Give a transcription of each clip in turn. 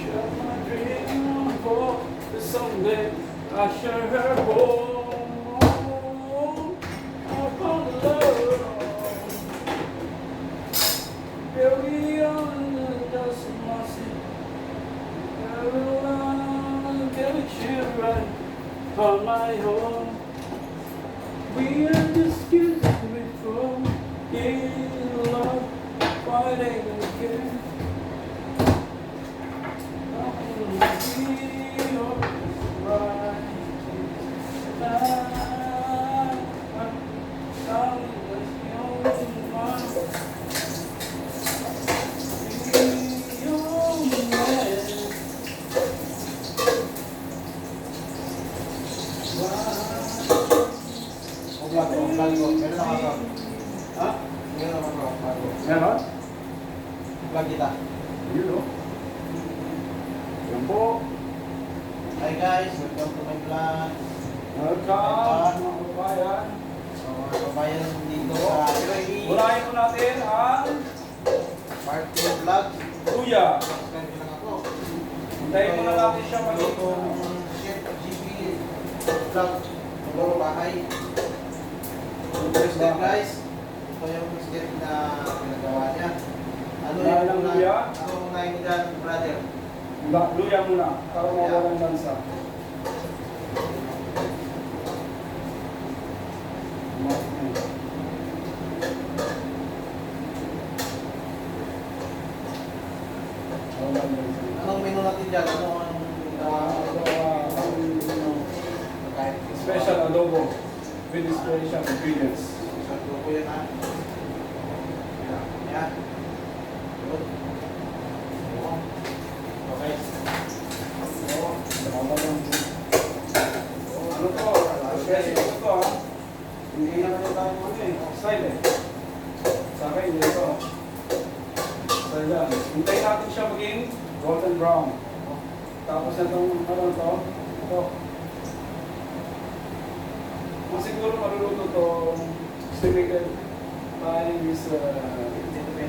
share my dream for someday I share her home upon the love. Carry on the dust of my sin. Carry on, carry children on my home. We are just used to it from getting love, fighting again. Meron? Vlog kita. Yun o. Yan po. Hi guys, welcome to my vlog. Welcome mga kababayan. So, mga kabayan dito sa Ulayin po natin ang part 2 vlog. Luya. Subscribe lang ako. Hintayin muna natin siya Itong mag- Chef GP vlog. Puro bahay. Step guys. Ito yung step na pinagawa niya. Ano Dahil yung ang una? luya? Ano yung unahin ko dyan, brother? Luya muna. Para mawalang lansa. Anong menu natin dyan? Ano ang Special adobo with inspiration ingredients. Isang grupo yan ha. Yan. Good. Okay. Ano to? Special to ha? Hindi naman tayo ano eh. Style eh. Sa akin, dito. Style yan. Hintayin natin siya maging golden brown. Tapos itong ano to? Ito. Kung siguro maluluto to, estimated time is 15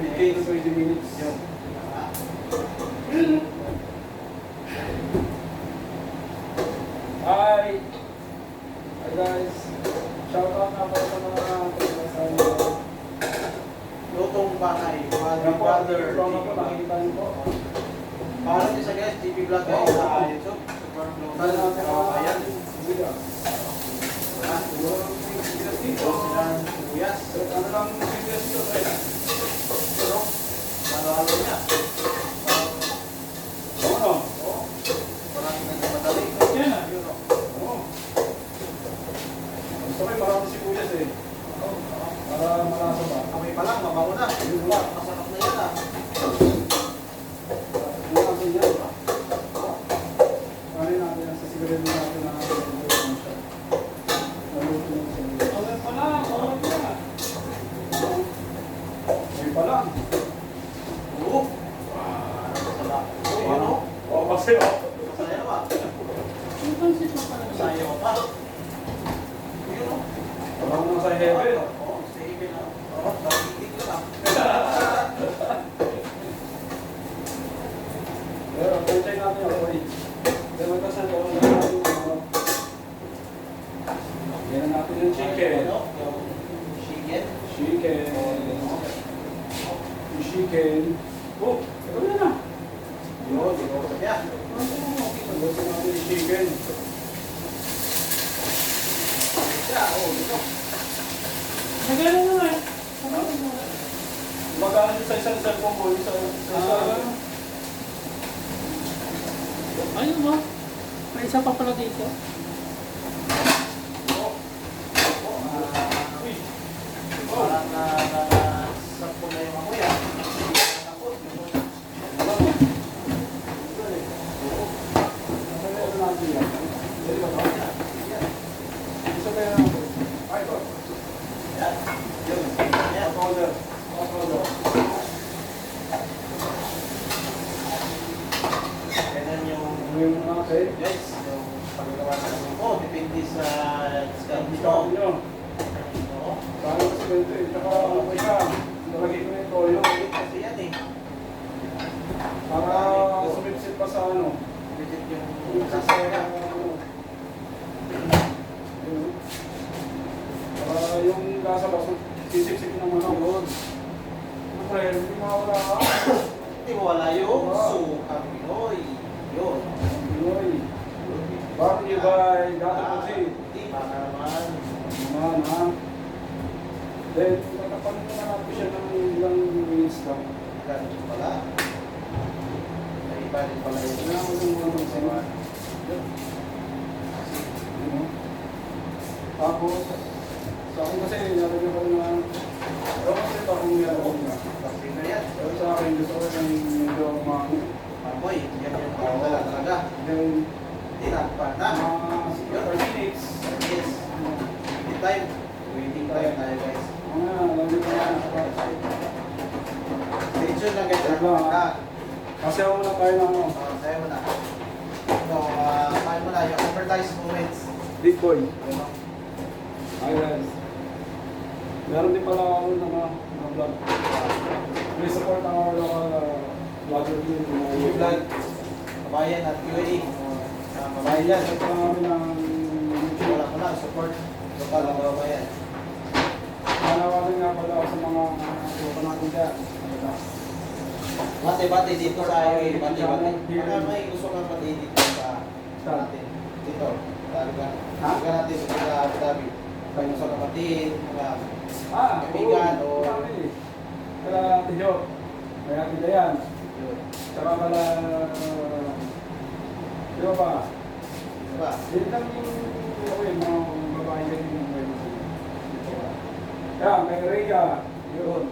to 20 minutes. Yun. Hi! Hi guys! Shout out na pala sa mga kasama. Lutong bahay. Yan po, Brother. from ako, nakikita niyo po. Follow niyo sa guys, GP Vlog guys sa YouTube. Super Kaya natin vlog. Ayan. Buya. Dito sila sibuyas. Ano lang sibuyas dito, eh? Pero, halo-halo niya. Ano? Oo. Parang nagmadali. Yan ah. Yun o. Oo. Gusto ko yung maraming sibuyas eh. Para malasa ba? Amoy pa lang, mabango na. Yun lang. Masarap na yan ah. Malasa yan. Ano natin yan sa sigarilyo natin na naluto ng sibuyas. Okay pa lang. Okay pa. Okay pa lang. Oo. Masarap. Oo, yun o. Oo, kasi oh. Masaya ba? Masaya pa. Yun o. Parang nasa heaven. Oo, sa heaven na. Oo, nakikinig ka lang. Pero, pantay natin yung oil. Pero magkasan ko kung natin yung yan natin yung chicken. Ano? Yung chicken. Chicken. Yung chicken. Oh, ito na na. Yun, yun. Yan. Pagdating natin yung chicken. Siya, oo, dito. Nagano na eh. Magkano sa isang cellphone ko, sa isang... Ayun mo. May isa pa pala dito. Parang sakpo na yung ako yan. Takot. Isa kaya natin. Ay, ito. Yan. Yun. Yan. Powder. Ganun yung Ano yung natin? guys, yung paggawa ng ko, depende sa discount Discount nyo. nyo. Oo. Paano sa kwento eh. Tsaka ano pa siya. Nalagay ko na yung toyo. Kasi yan eh. Para sumipsip pa sa ano. Legit yung Yung lasa sasaya niya. yung lasa ba, sisip-sip ng manok. Yun. Siyempre, hindi mawala ka. Hindi mo wala yung sukang Pinoy. Yun. Pinoy. Bakit you buy Gato Pusi? Di ba naman? Naman ha. Then, nakapanin na natin siya ng ilang minutes lang. Ganun pala. May iba rin pala yun. Kailangan ko yung mga magsawa. Ano? Tapos, sa akin kasi, nalagyan ko rin ng ewan ko ito kung nilagyan niya. Kasi na yan. Pero sa akin, gusto ko rin medyo Amoy. Yan yung pagkala talaga. then, Tinagpan na. mga 30 minutes. Yes. Waiting time. Waiting time tayo guys. Mga, lagyan ko na. Stay tuned lang guys. Wait lang, ha? Kasi ako na tayo ng ano, Tayo mo na. So, tayo mo na yung advertise moments. Big Boy. Ano? Hi guys. Meron din pala ako na vlog. Please support our local vlogger din. Yung vlog. Kabayan at QA. Kabayan yan. Support lang namin ng YouTube. Wala ko lang. Support. Lokal ang kabayan. Manawagan nga pala ako sa mga tropa natin dyan. Bate-bate dito sa iyo. Bate-bate. Baka may gusto kang pati dito sa natin. Dito. Talaga. Talaga natin sa Abu Dhabi. Kung gusto kang pati, mga kaibigan o... Kala Ate Jo. Kaya Ate Dayan. Yun. Tsaka kala... Di ba ba? Diba? Yun lang yung mga babae yan yung may yan, kay Rhea. Yun.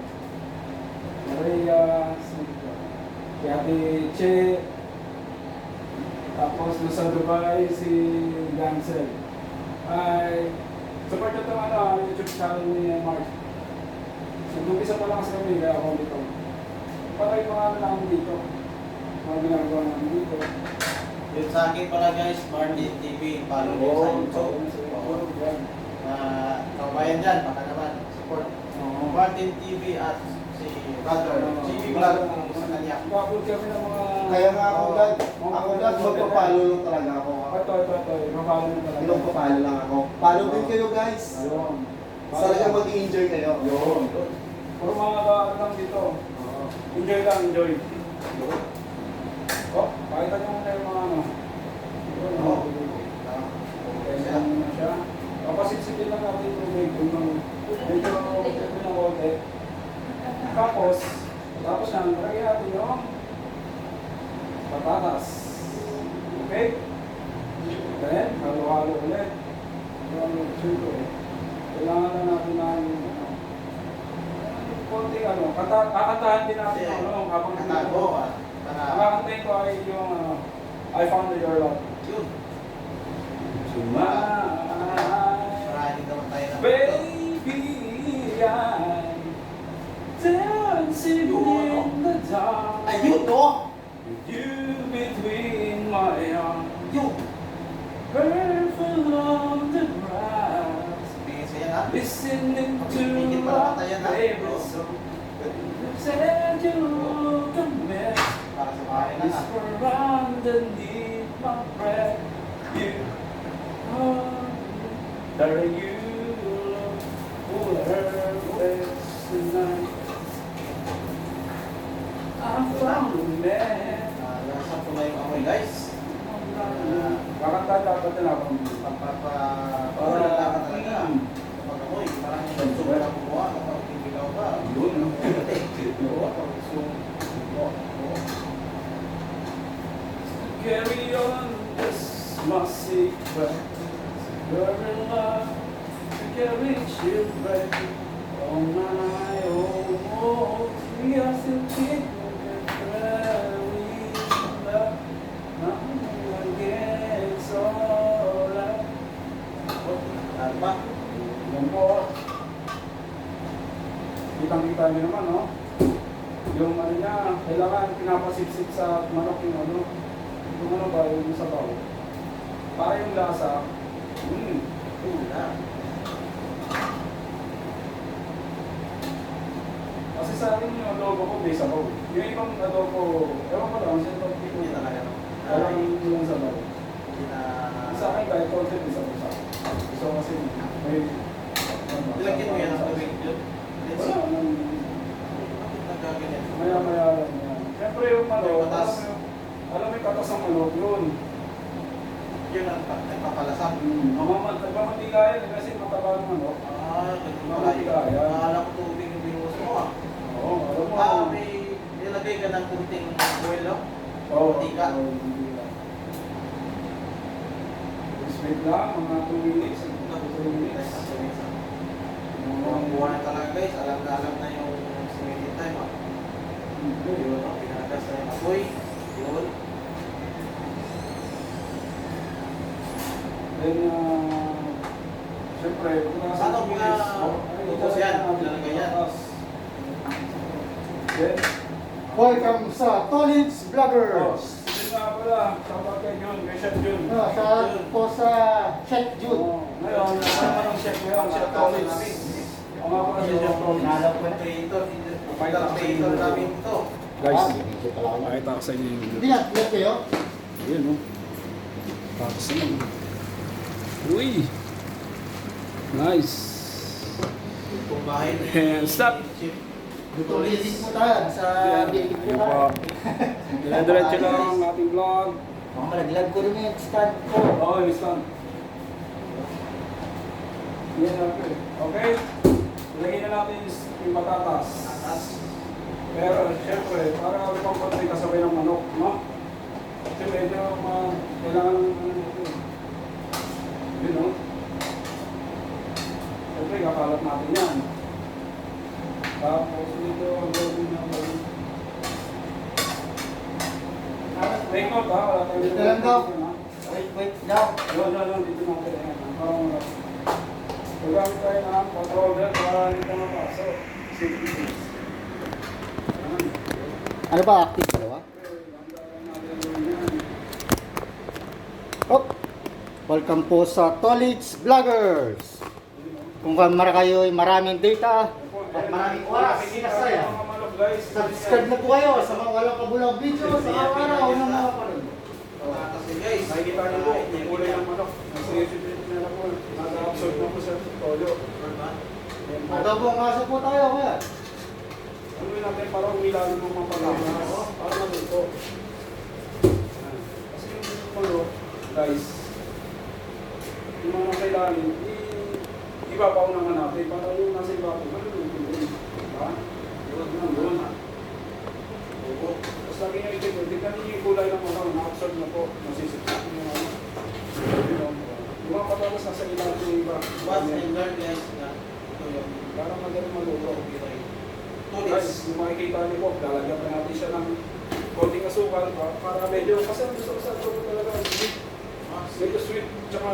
Rhea. Kay Ate Che. Tapos doon sa Dubai, si Gansel. Ay, support nyo itong YouTube channel ni Mark. Nag-umpisa pa lang kasi kami, kaya ako dito. Para yung mga ano namin dito. Mga ginagawa namin dito. Yun sa akin pala guys, Martin TV. Follow nyo sa YouTube. Kabayan dyan, baka naman. Support. Martin TV at si Brother. TV Vlog sa kanya. Kapag kami ng mga... Kaya nga ako dad, magpapalo lang talaga ako. Ito. Mapalo na talaga. Pinagpapalo lang ako. Follow din kayo guys. Ayun. Talagang mag-i-enjoy kayo. Yun. Puro mga ano lang dito. Enjoy lang, enjoy. Oh, pakita nyo muna yung mga ano. Yun, Oo. Kaya na siya. Papasipsipin lang natin yung tubig. Medyo ng konti. Tapos yan, lagyan natin yung patatas. Okay? Then, halo-halo ulit. Yung sugo eh. Kailangan na natin ng konting kakantahan din natin yung ano, habang Katago. ang kakantahin ko ay yung I Found Your Love. Yun. Sumay. Marami naman tayo na. Baby, I'm dancing in the dark. Ayun no! With you between my arms. Yun! Barefoot on the grass. Sabihin sa'yo na. Listening to Pagpipigil pa naman tayo our na. favorite song. Said you look a mess. Para sa bahay na nga. Whisper underneath my breath. You are there. You look cooler tonight. I found a man. Nasa po na yung amoy guys. Kakanta dapat na ako. Pagpapawala lang ka talaga. Kapag amoy, parang yung gusto mo lang kumuha kapag ibigaw ka. Yun. Oo, kapag gusto mo. Carry on, this my secret. You're in love, to carry children. Oh my, oh, we are still people that very love. Nothing against all that. Ano ba? Yan po. Kitang-kita niyo naman, no? Yung ano niya, kailangan pinapasipsip sa manok yung ano. Yung ano ba, yung sabaw. Para yung lasa, Tula. kasi sa akin yung adobo ko may sabaw. Yung ibang adobo, ewan ko lang, sino Hindi tipo. talaga no. yung manok, Yung katas. alam mo yung katas ng manok yun. Yun ang nagpapalasak. Nagmamantika yan kasi mataba ng manok. Ganun pala Mamantika yun. yan. Akala ko tubig yung binuhos mo ah. Oo, alam mo. May nilagay ka ng kunting oil, no? Oo, mantika. mantika. Just wait lang, mga 2 minutes. 2 minutes. Buwan na talaga guys, alam na yung simili time ah. Yun, no? Pinagas na yung apoy. Yun. Then, siyempre, kung nasa Paano 2 mga minutes, utos yan? Ilalagay yan. Then, Welcome sa Tolits Vloggers. yun nga pala, shoutout kay Jun, kay Chef Jun. Sa po sa Chef Jude. Ngayon, naman ang chef ngayon, Chef Tolits. Ang nga pala si Chef Tolits. Creator namin ito. Guys, Ah, makita ko sa inyo yung Hindi yan, yan kayo. yun, no? Tapos naman. Uy! Nice! Kung bahay ni And stop. Chef Dito ulit po tayo sa bilig po Ayun tayo. po. Dire-diretso lang ang ating vlog. Mga malaglag ko rin yung stand ko. Oo, yung stand. Yan lang po eh. Okay? Ilagay na natin yung patatas. Pero, syempre, para pang patay kasabay ng manok, no? Kasi medyo kailangan ng ano ito. Yun, no? Syempre, kakalat natin yan. Tapos dito, ang gawin natin. Take note ha, wala tayo. Dito lang daw. Wait daw. Yun, dito natin. Ayan, parang wala. Gagamit tayo ng controller para hindi ka mapasok. Ano ba, active dalawa? Oh, welcome po sa Tolits Vloggers. Kung kayo ay maraming data at maraming oras, kasaya. Subscribe na po kayo sa mga walang kabulang video sa araw-araw ng mga panood. Patatas yun guys. Nakikita niyo po, yung kulay ng manok. Nasa-YouTube na po, nasa-absorb na po sa toyo. Adobo ang aso po tayo, kaya. Ano yun natin, parang umilalim ng mga pagkakas. Parang naluto. Kasi yung manok, guys, yung mga nasa ilalim, iba pa unang natin. Parang yung nasa iba po, maluluto din. Diba? Yun. Oo. Tapos lagi nyo ito, tignan niyo yung kulay ng manok, na-absorb na po, nasisipsip yung mga yung mga patatas nasa ilalim yung iba. Watch and learn guys. Ito yung Parang magaling maluto. tulis. Guys, kung makikita niyo po, lalagyan pa natin siya ng konting asukal para medyo, kasi ang gusto ko sa adobo talaga, sweet. Medyo sweet, tsaka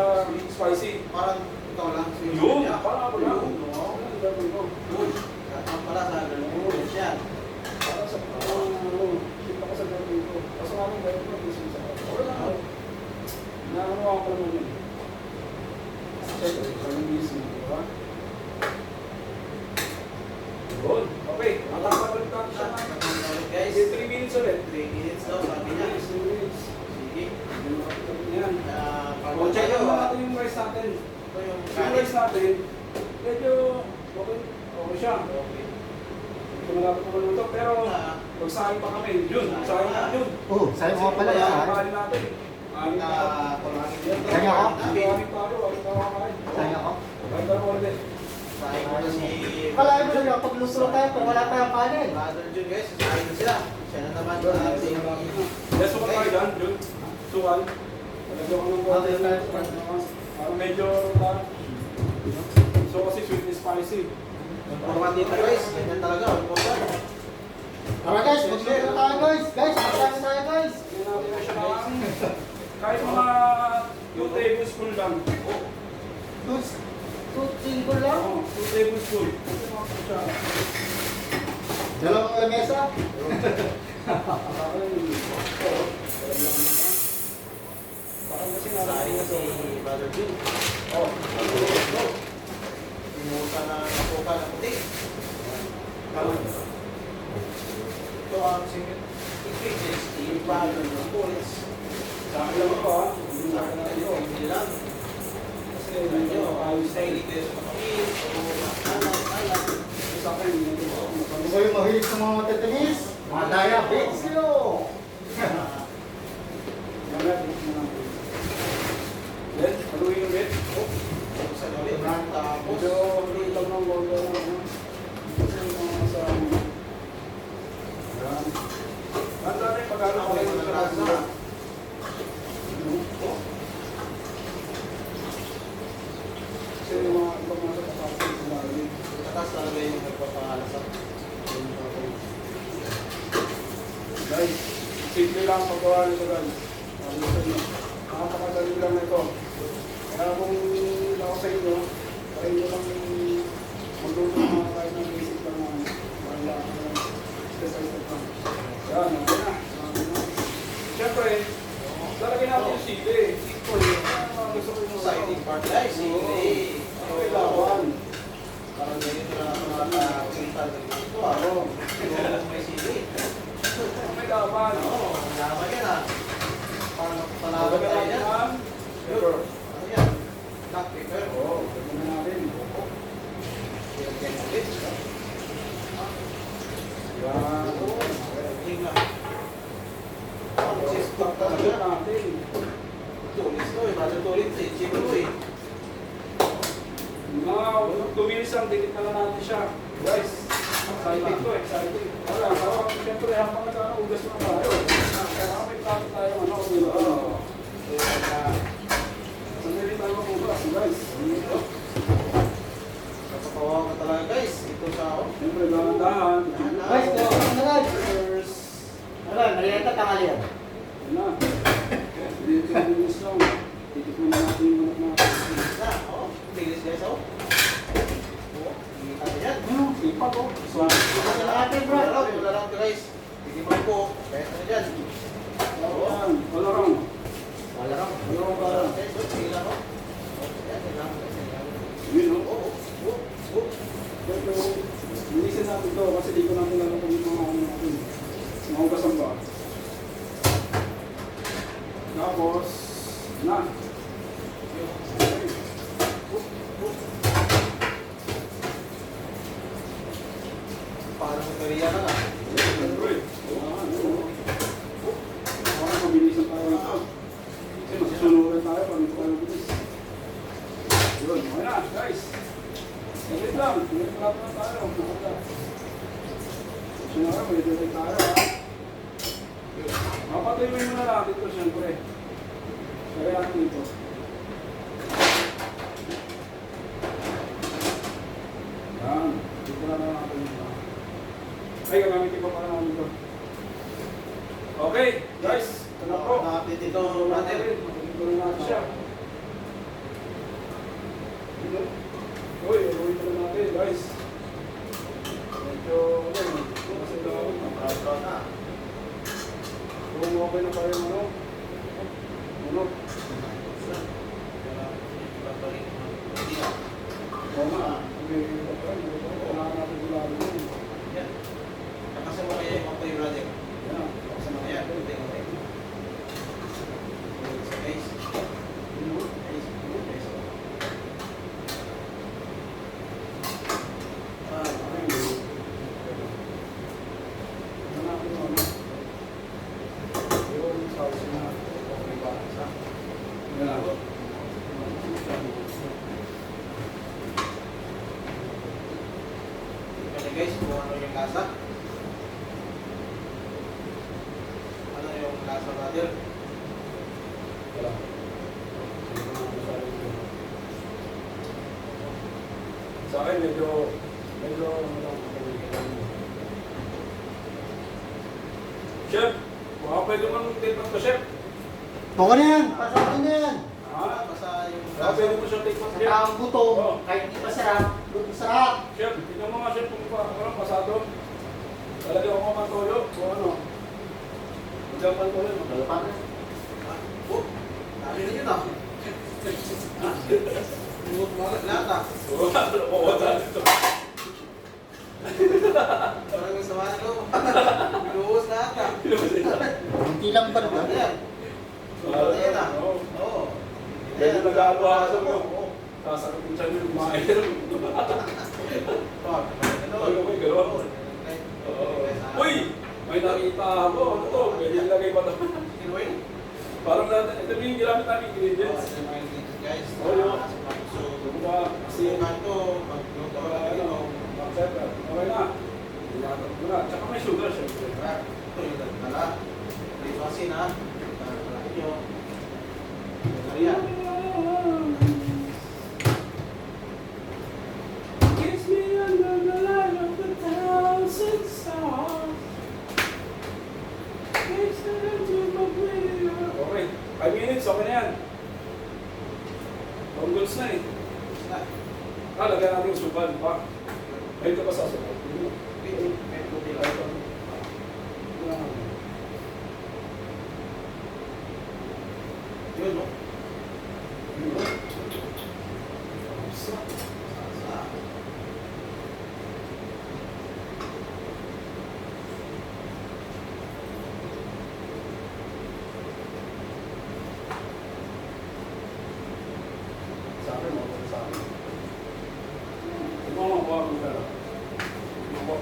spicy. Parang ikaw lang. Yun! Parang ako lang. Yun. Oo, ang gagawin ko. Yun. Ang pala sa ganun. Tulis yan. Parang sa sweet ako sa gagawin ko. Kaso nga nung gagawin ko, sweet sa adobo. Wala na ako. Naano ako naman yun. Siyempre, parang busy, di ba? Good. Okay, matapabalik natin siya na. Guys, 3 minutes ulit. 3 minutes daw sabi niya. 3 minutes. Sige. Yan. Pag O, check tayo, lang natin yung rice natin. ito yung Yung kanin. rice natin, medyo okay siya. Okay. Hindi ko malapit naman ito, pero magsahin pa kami. Yun, magsahin na yun. Oh, sa'yo mga pala Kaya yan. kakain natin. Anin na. Tulangin Yan, yun. Kaya ako? Anin pa ako, anin pa ako kakain. Sa'yo ako. Kain tayo ulit. Sahin ko na si... Kalahin mo lang pagluto tayo pero wala tayong kanin. Brother Jun guys, sahin na sila. Siya na naman yung ating... Yes, sukal tayo dyan, Jun. Sukal. Talagyan ko ng konti. Parang medyo so kasi sweet and spicy. Format dito guys, ganyan talaga. Important. Tara guys, magluto na tayo guys. Guys, magsabi tayo guys. Yan natin na siya ng kahit mga 2 tablespoon lang. Two lang. 2 tablespoon. Dalawang lamesa. Parang kasi Sahin na si Brother Jun. Oh, Pinusa na puka na puti. Ito ang single ingredients. Iba ng tulis. sa akin lang ito ha. Hindi sa akin lang ito. Hindi lang. Kasi medyo ayos Sa tayo. liters of cheese o alat. Sa akin, hindi ito. Kung kayo mahilig sa mga matatamis, Mga diabetes nyo. Then, haluin ulit. Buksan ulit. Tapos, Medyo haluin lang ng gold. Kasi yung mga kasama. Yan. Handa rin pag-ano ko rin sa lasa. Kasi yung mga ibang mga kapatid sa lalim. tatas talaga yung nagpapahalasak. Guys, simple lang ang paggawa nito guys. Napakadali lang ito. Kaya kung ako sa inyo, kaya nyo lang magluto ng mga kahit ng basic lang naman. Wala step-by-step lang. Yan, okay na. Siyempre, lalagyan natin yung sili. Siko eh. Gusto ko yung Exciting part guys. Hindi. Okay, lawan. Parang ganito na ako nakakita dito. Oo. May sili. May laban. Oo, laban yan ah. Parang palaban Lalagyan tayo natin yan. ang pepper. Ano yan? Black pepper. Oo, tignan na natin. Ilagyan ulit. Yan. Tingin lang. Consistent talaga. Tignan natin. Tulis to eh. Basta tulis eh. Chip to eh. Mga 2 minutes ang dikit na lang natin siya. Guys, excited to, excited. Wala, parang siyempre habang nag-ugas na tayo. Kaya may plato tayo, ano, Oo. sandali tayo mabugas, guys. Kapapawa ka talaga guys. Ito sa ako. Siyempre, dahan-dahan. Guys, kaya ako na guys. First, Wala, maliit na tangali yan. yun na. Dito yung bilis lang. Titikman na natin yung manok natin. Na, oh. Bilis guys oh. Oo. Hindi tayo yan. Sipa ko. Ito na natin bro. Wala lang to guys. Tigiman ko. Kaya na dyan. Ayan, wala rang. Wala rin. Wala rang para. Guys, oh. Sige lang oh. Yan, yan lang. Yun, no? Oo. Oo. Oo. Pero, linisin natin to kasi di ko natin alam kung yung mga ano natin. Mga ugasan ba? Tapos, na. Okay. Parang sa kariya na lang. Siyempre. Parang mabilisan tayo ito. Kasi masusunuran tayo pag ito tayo bilis. Yun, okay na, guys. Saglit lang, nagpapalap na tayo. Susunod, may delay tayo ha. Mapatuloy mo na lang dito siyempre. Kaya natin dito. Yan, dito na lang natin dito. Ay, gagamitin pa pala namin dito. Okay, guys. Ito na po. Nakapit ito natin. Ito na natin siya. Uy, uwi pa na natin, guys. Medyo, kasi gawin. Brown na. Kung okay na tayo, ano? Ano? Hindi na. Oo nga. Okay, kailangan natin gulalo yun. Yan. Nakasama mo kaya yung mga kayo brother. Yan, pakasama Ayan. natin. Tingnan mo. Sa guys. Guys. Guys. Ah, Kaya guys, kung ano yung lasa. Ano yung lasa brother? Sa akin, medyo, Chef, baka pwede mo nang take to, Chef. Okay na yan. Pasakin na yan. Ha? Basta yung Baka pwede mo siya take to, Sa Chef. taong gutom, kahit di masarap, luto sarap. Chef, tignan mo nga, Chef, kung parang pasado. Talagyan ko mantoyo, kung ano. Huwag mantoyo, Kalpan na. Oh, dami na yun ah. Lahat ah. Parang yung sama ko. Binuhos lahat ah. Kunti lang ba Ano naman? yan? Ano yan ah? Oo. Medyo nag-aawa sa mo. Oo. Sasakit yung tiyan yung kumain. Oh, Ay, okay, gano'n. Uy! May nakita ako, ano to? Pwede ilagay pa to. Chicken wing. Parang natin, ito yung ginamit namin ingredients. Ito yung mga ingredients, guys. Oh, yun. So, Diba? Kasi, subukan ko, magluto ka lang ano, ito. pepper. Okay na. Ilatot mo na. Tsaka may sugar, syempre. Ito yung dagdala. Ito yung asin, ha? Dagdala nyo. Maria. Kiss me under the light of the thousand stars. Kiss me into my pretty heart. Okay, 5 minutes, okay na yan. All goods na eh. Lagyan natin yung sugal pa. Ayun ka pa sa sugal. Yun, no? Sa akin, okay sa akin. Ito mga kuha ko pala. Ito.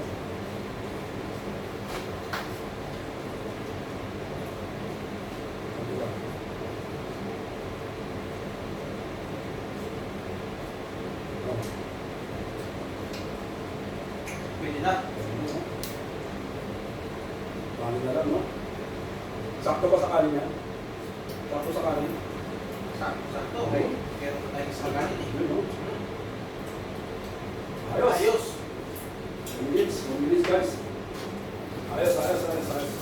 Pwede na. Kanin na lang, no? Sakto ba sa kanin yan? Sakto sa kanin? Sakto. Okay. Pero tayo sa kanin, eh. Yun, no? Ayos! Ayos. 1 minutes guys. Ayos, ayos, ayos, ayos.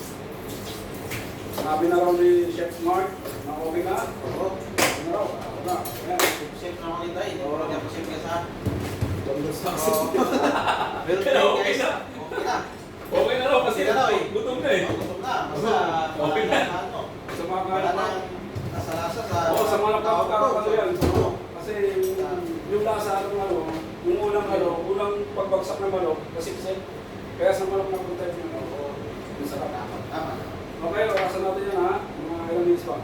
Sinabi na raw ni Chef Mark na okay na. Oo. Okay na raw. Ako na. Ayan. Chef na ako nito, eh. Hindi ko lang yung chef ka sa... Ganda sa Oo. Pero Kaya okay guys, na. okay na. Okay na raw kasi Okay na raw, eh. gutom na eh. Gutom na. Basta, Okay na. ano, Sa mga wala kanin pa. nang nasa lasa sa... Oo, sa mga nakakakano yan. Oo. Kasi yung lasa ng ano, yung unang pagbagsak ng manok, kasipsip. Kaya sa manok na punta yung ano, yung sarap. Tama. Okay, orasan natin yan ha. Mga ilang minutes pa.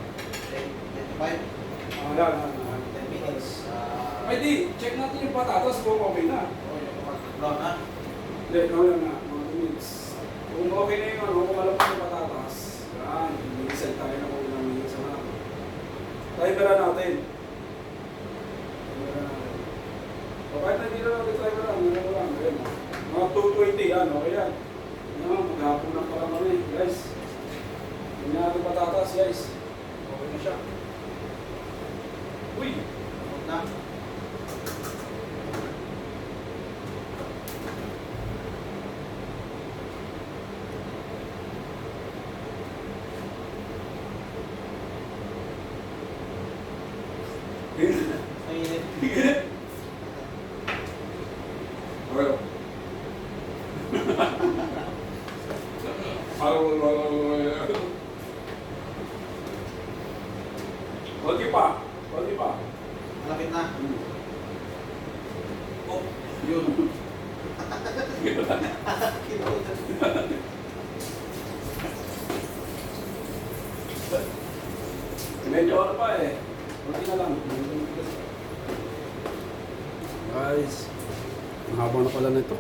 25, Yan. 10 minutes. Ay di, check natin yung patatas kung okay na. Oh, yung mag-brown na. Hindi, no yan na, mga 2 minutes. Kung okay na yung ano, kung alam mo yung patatas, yan, mag-isel tayo na kung ilang minutes na natin. Timeran natin. O kahit na hindi na natin timeran, ano lang, ayun. Mga 2:20 yan, okay yan. Yan, maghapon na pala kami, guys. Hindi natin patatas, guys. Okay na siya. Uy! Huwag na. Mainit. Oil. Konti pa. Konti pa. Malapit na. Oh, yun. Medyo ano pa eh. Konti na lang. Guys, ang haba na pala nito.